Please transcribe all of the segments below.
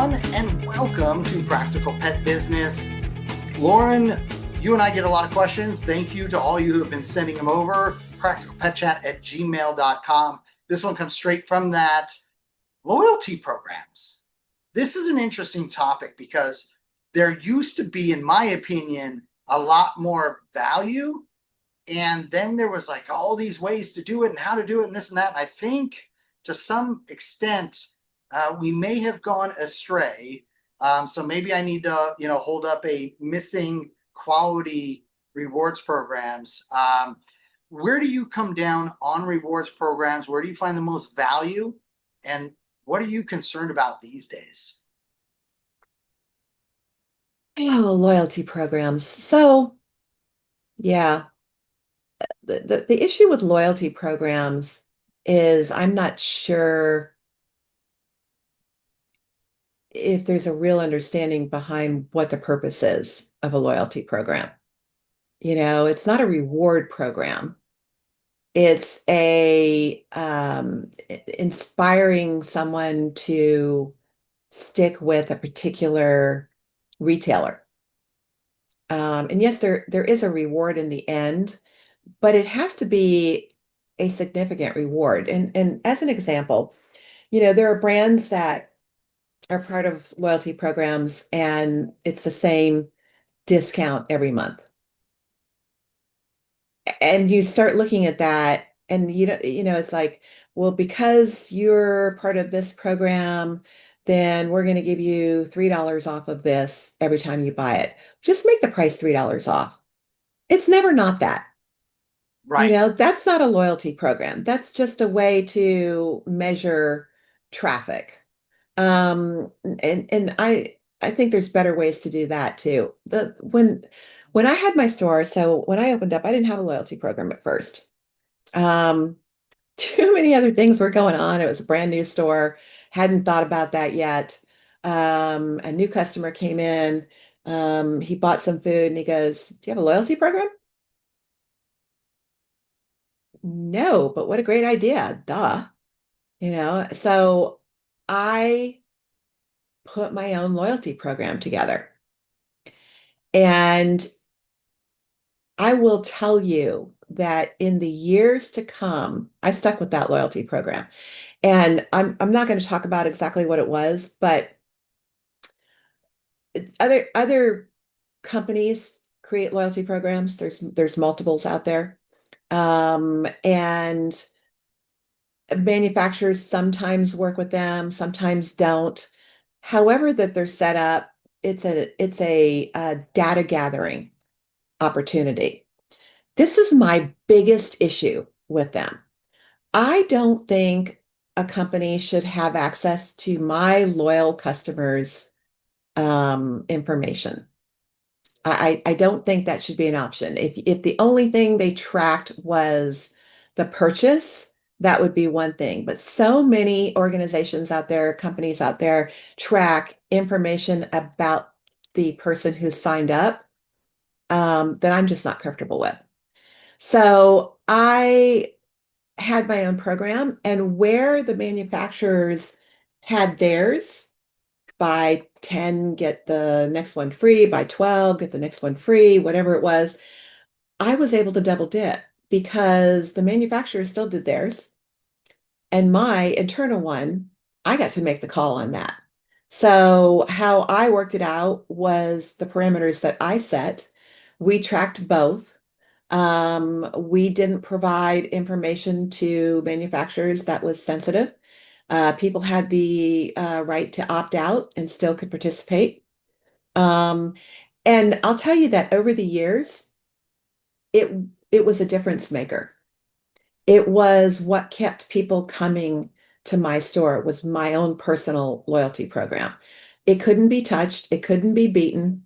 everyone, and welcome to Practical Pet Business. Lorin, you and I get a lot of questions. Thank you to all you who have been sending them over. practicalpetchat@gmail.com. This one comes straight from that. Loyalty programs. This is an interesting topic because there used to be, in my opinion, a lot more value. And then there was like all these ways to do it and how to do it and this and that. And I think to some extent, we may have gone astray. So maybe I need to, hold up a missing quality rewards programs. Where do you come down on rewards programs? Where do you find the most value? And what are you concerned about these days? Oh, loyalty programs. So, yeah, the issue with loyalty programs is I'm not sure if there's a real understanding behind what the purpose is of a loyalty program. It's not a reward program. It's a inspiring someone to stick with a particular retailer. And yes, there is a reward in the end, but it has to be a significant reward. And as an example, there are brands that are part of loyalty programs and it's the same discount every month. And you start looking at that and it's like, well, because you're part of this program, then we're going to give you $3 off of this every time you buy it. Just make the price $3 off. It's never not that. Right. That's not a loyalty program. That's just a way to measure traffic. And I think there's better ways to do that too. When I had my store, so when I opened up, I didn't have a loyalty program at first. Um, too many other things were going on. It was a brand new store, hadn't thought about that yet. A new customer came in. He bought some food and he goes, "Do you have a loyalty program?" No, but what a great idea. Duh. So I put my own loyalty program together. And I will tell you that in the years to come, I stuck with that loyalty program. And I'm not going to talk about exactly what it was, but other companies create loyalty programs. There's multiples out there. And manufacturers sometimes work with them, sometimes don't. However that they're set up, it's a data gathering opportunity. This is my biggest issue with them. I don't think a company should have access to my loyal customers' information. I don't think that should be an option. If the only thing they tracked was the purchase, that would be one thing. But so many organizations out there, companies out there track information about the person who signed up that I'm just not comfortable with. So I had my own program, and where the manufacturers had theirs, buy 10, get the next one free, buy 12, get the next one free, whatever it was, I was able to double dip because the manufacturer still did theirs. And my internal one, I got to make the call on that. So how I worked it out was the parameters that I set. We tracked both. We didn't provide information to manufacturers that was sensitive. People had the right to opt out and still could participate. Um, and I'll tell you that over the years, it it was a difference maker. It was what kept people coming to my store. It was my own personal loyalty program. It couldn't be touched. It couldn't be beaten.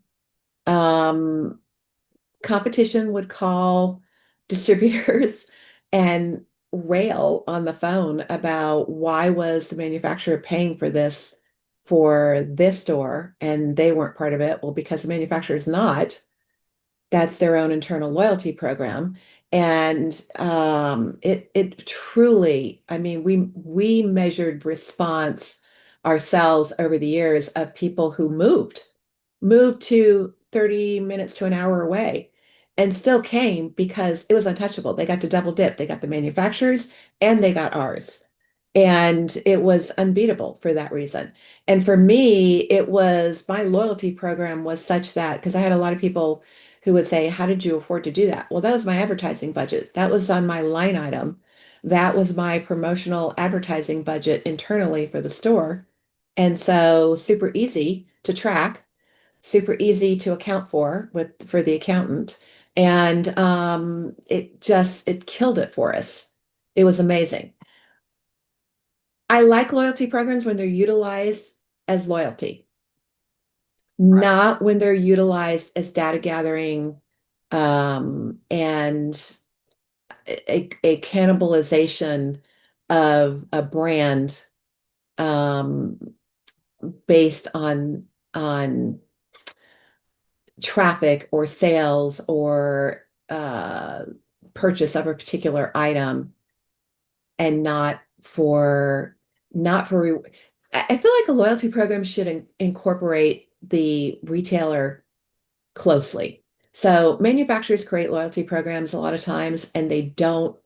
Um, Competition would call distributors and rail on the phone about why was the manufacturer paying for this store and they weren't part of it. Well, because the manufacturer is not, that's their own internal loyalty program. And it truly, I mean, we measured response ourselves over the years of people who moved to 30 minutes to an hour away and still came because it was untouchable. They got to double dip. They got the manufacturers and they got ours. And it was unbeatable for that reason. And for me, it was my loyalty program was such that because I had a lot of people who would say, how did you afford to do that? Well, that was my advertising budget. That was on my line item. That was my promotional advertising budget internally for the store. And so super easy to track, super easy to account for the accountant. And it killed it for us. It was amazing. I like loyalty programs when they're utilized as loyalty, Right. not when they're utilized as data gathering and a cannibalization of a brand um, based on traffic or sales or purchase of a particular item and not for I feel like a loyalty program should incorporate the retailer closely. So manufacturers create loyalty programs a lot of times and they don't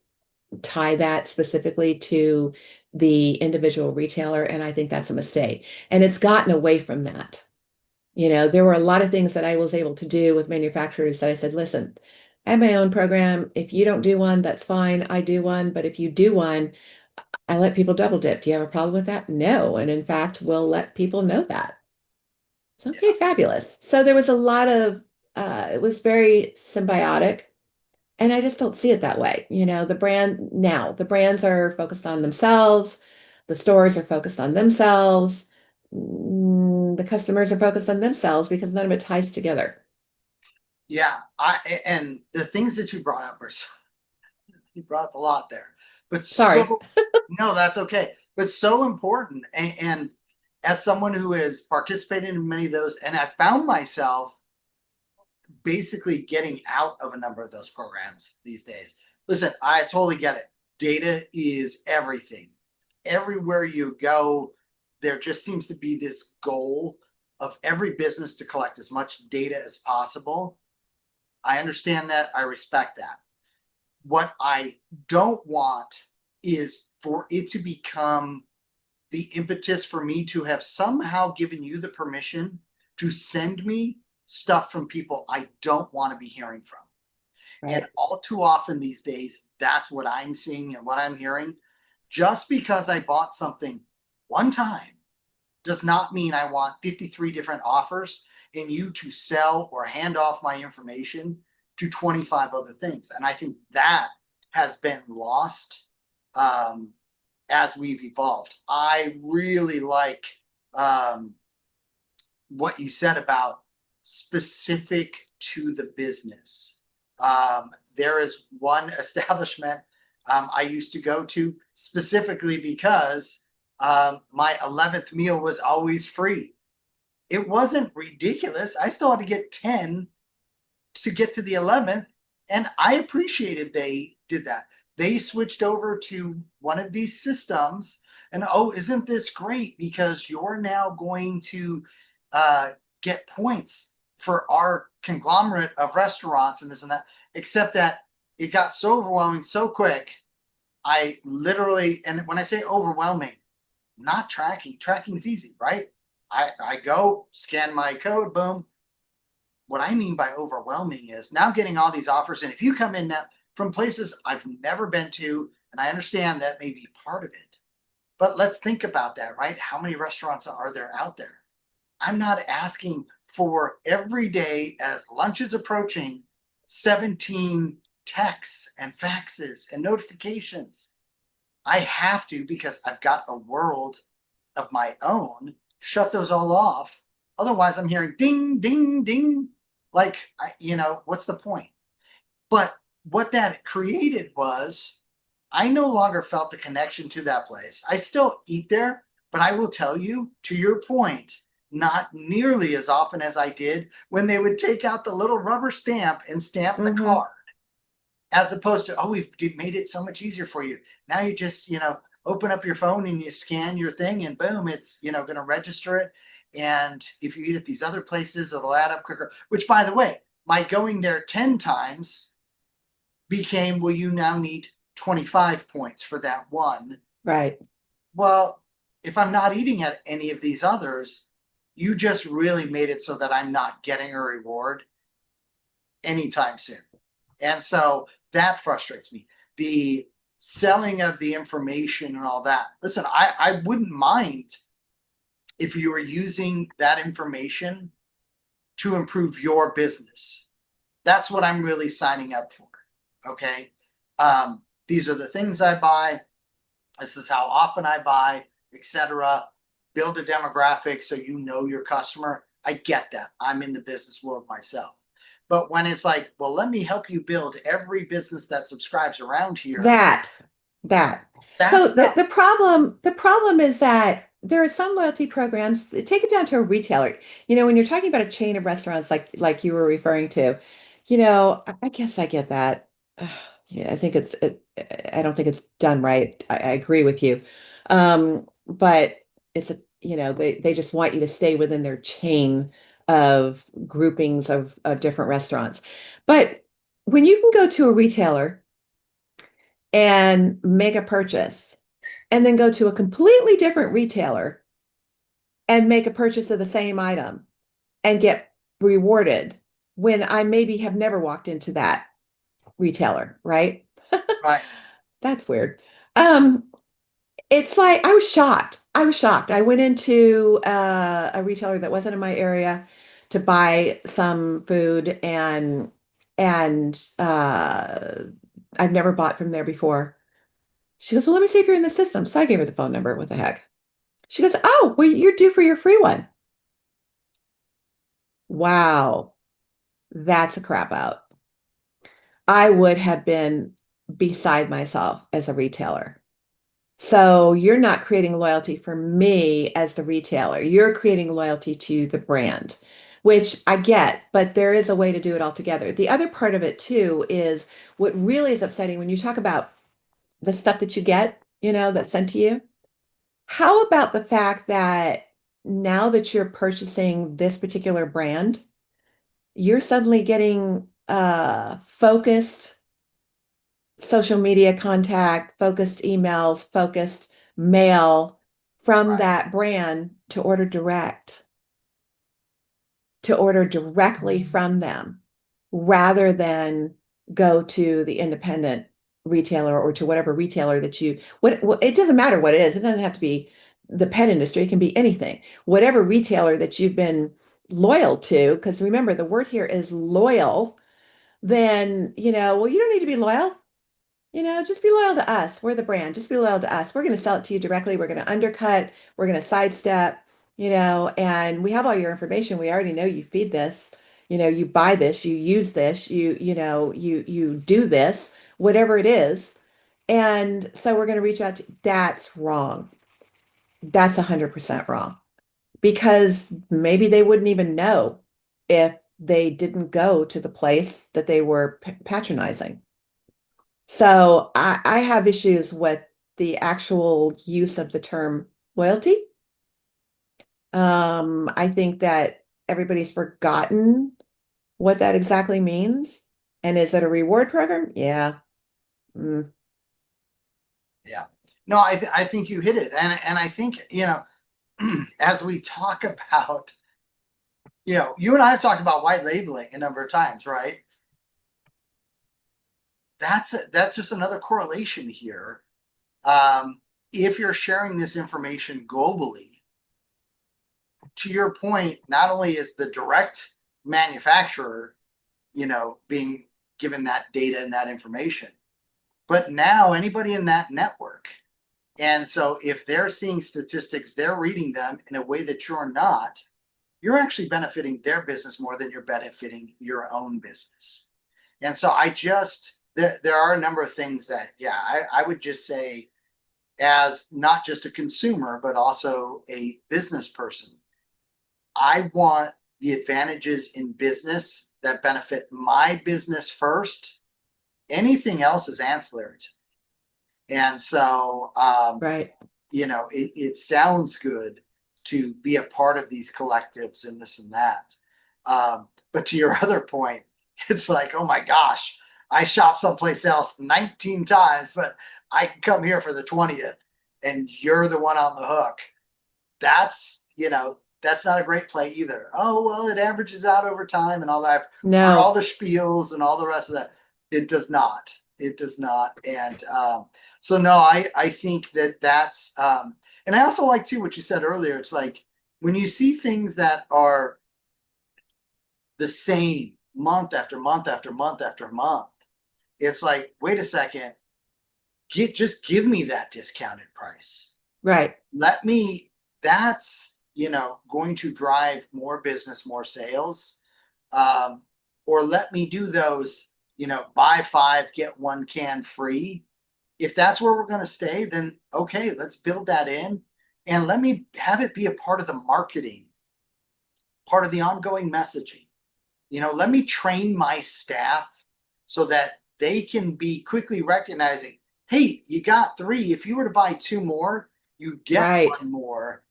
tie that specifically to the individual retailer, and I think that's a mistake. And it's gotten away from that. There were a lot of things that I was able to do with manufacturers that I said, listen, I have my own program. If you don't do one, that's fine. I do one. But if you do one, I let people double dip. Do you have a problem with that? No. And in fact, we'll let people know that. It's Yeah. okay, fabulous. So there was a lot of, it was very symbiotic. And I just don't see it that way. The brands are focused on themselves. The stores are focused on themselves. The customers are focused on themselves because none of it ties together. Yeah. And the things that you brought up you brought up a lot there, but Sorry. no, that's okay. But so important. And as someone who has participated in many of those, and I found myself basically getting out of a number of those programs these days. Listen, I totally get it. Data is everything. Everywhere you go, there just seems to be this goal of every business to collect as much data as possible. I understand that. I respect that. What I don't want is for it to become the impetus for me to have somehow given you the permission to send me stuff from people I don't want to be hearing from. And Right. all too often these days, that's what I'm seeing and what I'm hearing. Just because I bought something one time does not mean I want 53 different offers and you to sell or hand off my information to 25 other things. And I think that has been lost as we've evolved. I really like what you said about specific to the business. There is one establishment I used to go to specifically because my 11th meal was always free. It wasn't ridiculous. I still had to get 10 to get to the 11th. And I appreciated they did that. They switched over to one of these systems. And oh, isn't this great? Because you're now going to get points for our conglomerate of restaurants and this and that. Except that it got so overwhelming so quick. I literally, and when I say overwhelming, not tracking, tracking's easy, right? I go scan my code, boom. What I mean by overwhelming is now getting all these offers. And if you come in now from places I've never been to, and I understand that may be part of it, but let's think about that, right? How many restaurants are there out there? I'm not asking for every day as lunch is approaching 17 texts and faxes and notifications. I have to, because I've got a world of my own, shut those all off. Otherwise, I'm hearing ding, ding, ding. Like, what's the point? But what that created was I no longer felt the connection to that place. I still eat there, but I will tell you, to your point, not nearly as often as I did when they would take out the little rubber stamp and stamp the Mm-hmm. card, as opposed to, oh, we've made it so much easier for you. Now you just, open up your phone and you scan your thing and boom, it's, going to register it. And if you eat at these other places, it'll add up quicker, which by the way, my going there 10 times became, well, you now need 25 points for that one. Right. Well, if I'm not eating at any of these others, you just really made it so that I'm not getting a reward anytime soon. And so that frustrates me. The selling of the information and all that. Listen, I wouldn't mind if you were using that information to improve your business. That's what I'm really signing up for. Okay. These are the things I buy. This is how often I buy, etc. Build a demographic so you know your customer. I get that. I'm in the business world myself. But when it's like, well, let me help you build every business that subscribes around here. That. So the problem is that there are some loyalty programs, take it down to a retailer. When you're talking about a chain of restaurants like you were referring to, I guess I get that. Yeah, I don't think it's done right. I agree with you. But they just want you to stay within their chain of groupings of different restaurants. But when you can go to a retailer and make a purchase and then go to a completely different retailer and make a purchase of the same item and get rewarded when I maybe have never walked into that retailer, right? Right. That's weird. It's like I was shocked. I went into a retailer that wasn't in my area to buy some food and I've never bought from there before. She goes, well, let me see if you're in the system. So I gave her the phone number. What the heck? She goes, oh, well, you're due for your free one. Wow, that's a crap out. I would have been beside myself as a retailer. So you're not creating loyalty for me as the retailer. You're creating loyalty to the brand, which I get, but there is a way to do it all together. The other part of it too is what really is upsetting when you talk about the stuff that you get, that's sent to you. How about the fact that now that you're purchasing this particular brand, you're suddenly getting focused social media contact, focused emails, focused mail from Right. that brand to order directly from them rather than go to the independent retailer or to whatever retailer that it doesn't matter what it is. It doesn't have to be the pet industry. It can be anything. Whatever retailer that you've been loyal to, because remember the word here is loyal, then, well, you don't need to be loyal. Just be loyal to us. We're the brand. Just be loyal to us. We're going to sell it to you directly. We're going to undercut. We're going to sidestep, and we have all your information. We already know you feed this, you buy this, you use this, you do this, whatever it is. And so we're going to reach out to, that's wrong. That's 100% wrong because maybe they wouldn't even know if they didn't go to the place that they were patronizing. So I have issues with the actual use of the term loyalty. I think that everybody's forgotten what that exactly means. And is it a reward program? Yeah. Mm. Yeah. No, I think you hit it. And I think, as we talk about, you and I have talked about white labeling a number of times, right? That's just another correlation here. If you're sharing this information globally, to your point, not only is the direct manufacturer, being given that data and that information, but now anybody in that network. And so if they're seeing statistics, they're reading them in a way that you're not, you're actually benefiting their business more than you're benefiting your own business. And so there are a number of things that, I would just say, as not just a consumer, but also a business person, I want the advantages in business that benefit my business first. Anything else is ancillary to me. And so, Right. it sounds good to be a part of these collectives and this and that. But to your other point, it's like, oh my gosh, I shop someplace else 19 times, but I can come here for the 20th and you're the one on the hook. That's not a great play either. Oh, well, it averages out over time and all that. I've heard all No. the spiels and all the rest of that. It does not. It does not. And so, no, I think that's, and I also like too what you said earlier. It's like when you see things that are the same month after month after month after month, it's like, wait a second, just give me that discounted price. Right. Let me, that's, going to drive more business, more sales. Or let me do those, buy 5, get 1 can free. If that's where we're going to stay, then okay, let's build that in and let me have it be a part of the marketing, part of the ongoing messaging. Let me train my staff so that they can be quickly recognizing, hey, you got 3. If you were to buy 2 more, you get Right. 1 more.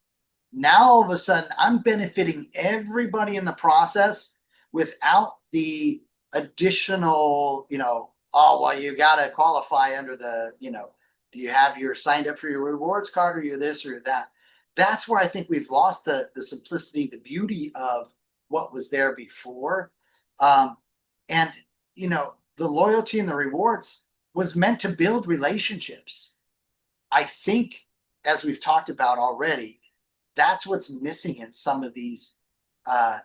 Now all of a sudden I'm benefiting everybody in the process without the additional, oh, well, you got to qualify under the, do you have your signed up for your rewards card or you're this or that? That's where I think we've lost the simplicity, the beauty of what was there before. Um, and, the loyalty and the rewards was meant to build relationships. I think, as we've talked about already, that's what's missing in some of these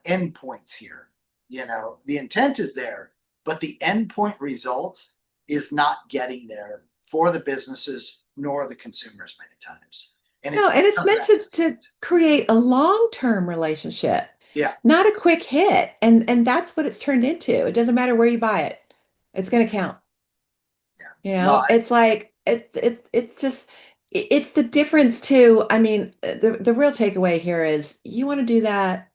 endpoints here. The intent is there, but the endpoint result is not getting there for the businesses nor the consumers many times. And it's No, and it's because of meant that to disconnect. create a long-term relationship, Yeah, not a quick hit. And that's what it's turned into. It doesn't matter where you buy it. It's going to count. yeah. No, It's like it's just it's the difference too. I mean, the real takeaway here is you want to do that.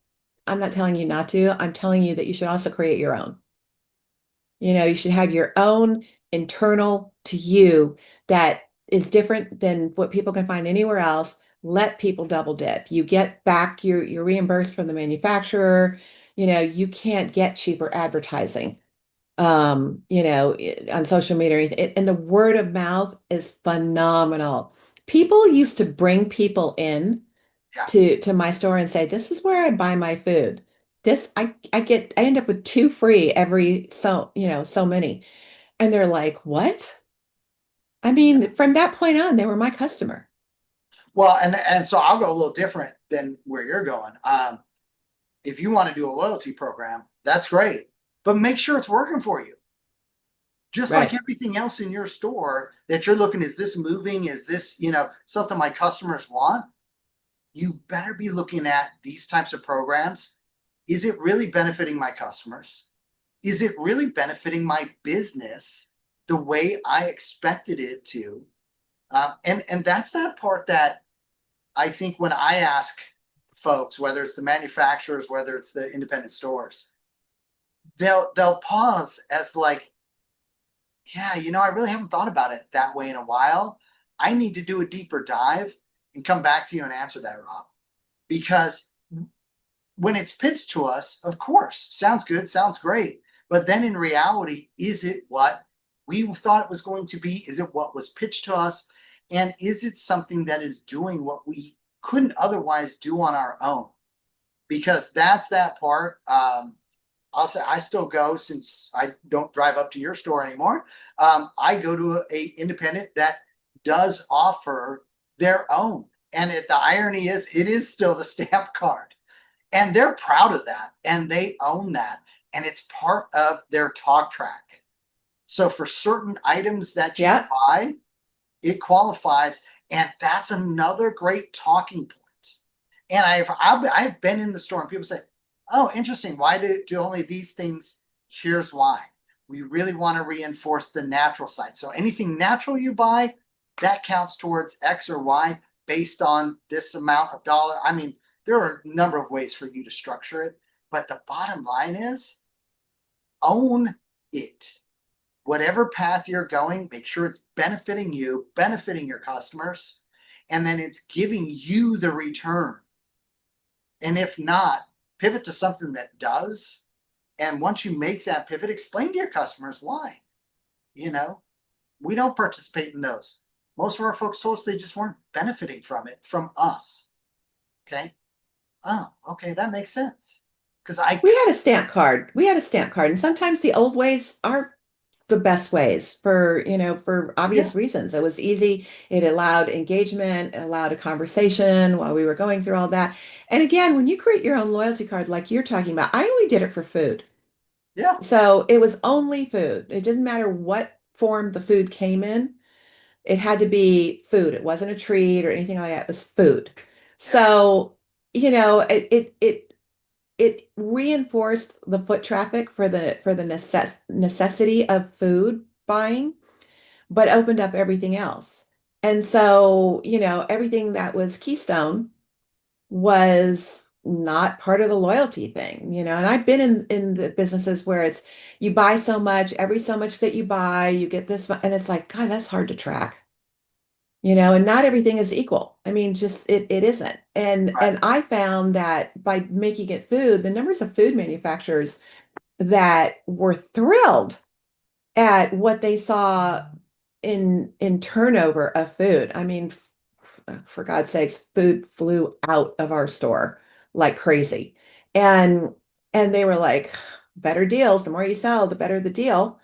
I'm not telling you not to. I'm telling you that you should also create your own. You should have your own internal to you that is different than what people can find anywhere else. Let people double dip. You get back you're reimbursed from the manufacturer. You can't get cheaper advertising on social media or anything. And the word of mouth is phenomenal. People used to bring people in yeah. to my store and say, "This is where I buy my food. This I end up with 2 free every so many." And they're like, "What?" I mean, from that point on, they were my customer. Well, and so I'll go a little different than where you're going. If you want to do a loyalty program, that's great, but make sure it's working for you. Just like Right. everything else in your store that you're looking, is this moving? Is this, something my customers want? You better be looking at these types of programs. Is it really benefiting my customers? Is it really benefiting my business the way I expected it to? And that's that part that I think when I ask folks, whether it's the manufacturers, whether it's the independent stores, they'll pause as like, yeah, I really haven't thought about it that way in a while. I need to do a deeper dive and come back to you and answer that, Rob. Because when it's pitched to us, of course, sounds good, sounds great. But then in reality, is it what we thought it was going to be? Is it what was pitched to us? And is it something that is doing what we couldn't otherwise do on our own? Because that's that part. I'll say I still go, since I don't drive up to your store anymore. I go to a independent that does offer their own. And the irony is, it is still the stamp card. And they're proud of that and they own that. And it's part of their talk track. So for certain items that you Yeah. buy, it qualifies. And that's another great talking point. And I've been in the store and people say, oh, interesting. Why do only these things? Here's why. We really want to reinforce the natural side. So anything natural you buy, that counts towards X or Y based on this amount of dollar. I mean, there are a number of ways for you to structure it, but the bottom line is own it. whatever path you're going, make sure it's benefiting you, benefiting your customers, and then it's giving you the return. And if not, pivot to something that does. And once you make that pivot, explain to your customers why. We don't participate in those. Most of our folks told us they just weren't benefiting from it, from us. Okay. Oh, okay. That makes sense. Because We had a stamp card. And sometimes the old ways are the best ways for obvious reasons. It was easy. It allowed engagement, allowed a conversation while we were going through all that. And again, when you create your own loyalty card, like you're talking about, I only did it for food. Yeah. So it was only food. It didn't matter what form the food came in. It had to be food. It wasn't a treat or anything like that. It was food. So, it reinforced the foot traffic for the necessity of food buying, but opened up everything else. And so, everything that was Keystone was not part of the loyalty thing, and I've been in the businesses where it's you buy so much, every so much that you buy, you get this, and it's like, God, that's hard to track. And not everything is equal. I mean, just it isn't. And I found that by making it food, the numbers of food manufacturers that were thrilled at what they saw in turnover of food. I mean, for God's sakes, food flew out of our store like crazy. And they were like, better deals, the more you sell, the better the deal.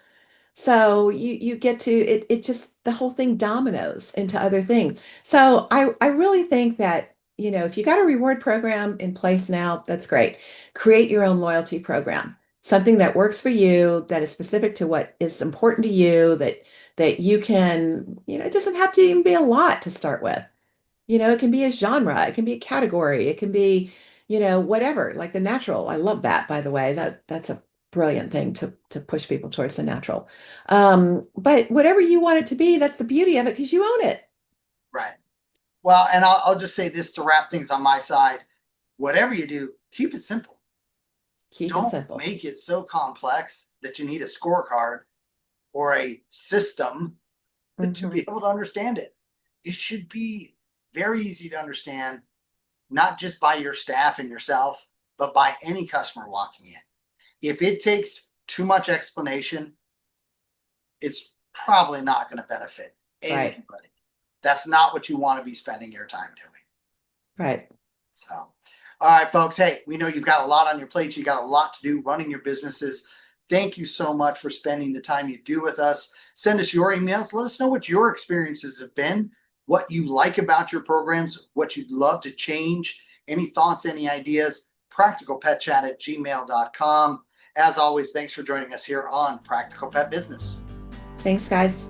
So you get to it just the whole thing dominoes into other things. So I really think that, if you got a reward program in place now, that's great. Create your own loyalty program, something that works for you, that is specific to what is important to you, that you can, it doesn't have to even be a lot to start with. It can be a genre, it can be a category, it can be, whatever, like the natural. I love that, by the way. That's a brilliant thing to push people towards the natural. But whatever you want it to be, that's the beauty of it because you own it. Right. Well, and I'll just say this to wrap things on my side. Whatever you do, keep it simple. Keep it simple. Don't make it so complex that you need a scorecard or a system to be able to understand it. It should be very easy to understand, not just by your staff and yourself, but by any customer walking in. If it takes too much explanation, it's probably not going to benefit anybody. Right. That's not what you want to be spending your time doing. Right. So, all right, folks. Hey, we know you've got a lot on your plate. You got a lot to do running your businesses. Thank you so much for spending the time you do with us. Send us your emails. Let us know what your experiences have been, what you like about your programs, what you'd love to change, any thoughts, any ideas, practicalpetchat@gmail.com. As always, thanks for joining us here on Practical Pet Business. Thanks, guys.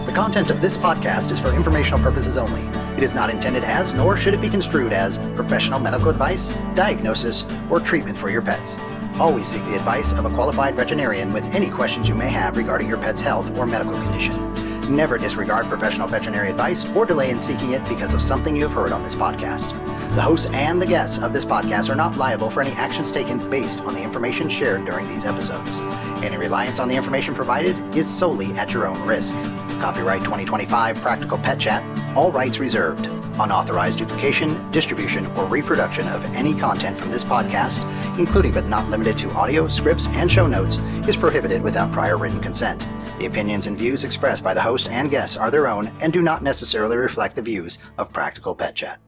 The content of this podcast is for informational purposes only. It is not intended as, nor should it be construed as, professional medical advice, diagnosis, or treatment for your pets. Always seek the advice of a qualified veterinarian with any questions you may have regarding your pet's health or medical condition. Never disregard professional veterinary advice or delay in seeking it because of something you have heard on this podcast. The hosts and the guests of this podcast are not liable for any actions taken based on the information shared during these episodes. Any reliance on the information provided is solely at your own risk. Copyright 2025 Practical Pet Chat, all rights reserved. Unauthorized duplication, distribution, or reproduction of any content from this podcast, including but not limited to audio, scripts, and show notes, is prohibited without prior written consent. The opinions and views expressed by the host and guests are their own and do not necessarily reflect the views of Practical Pet Chat.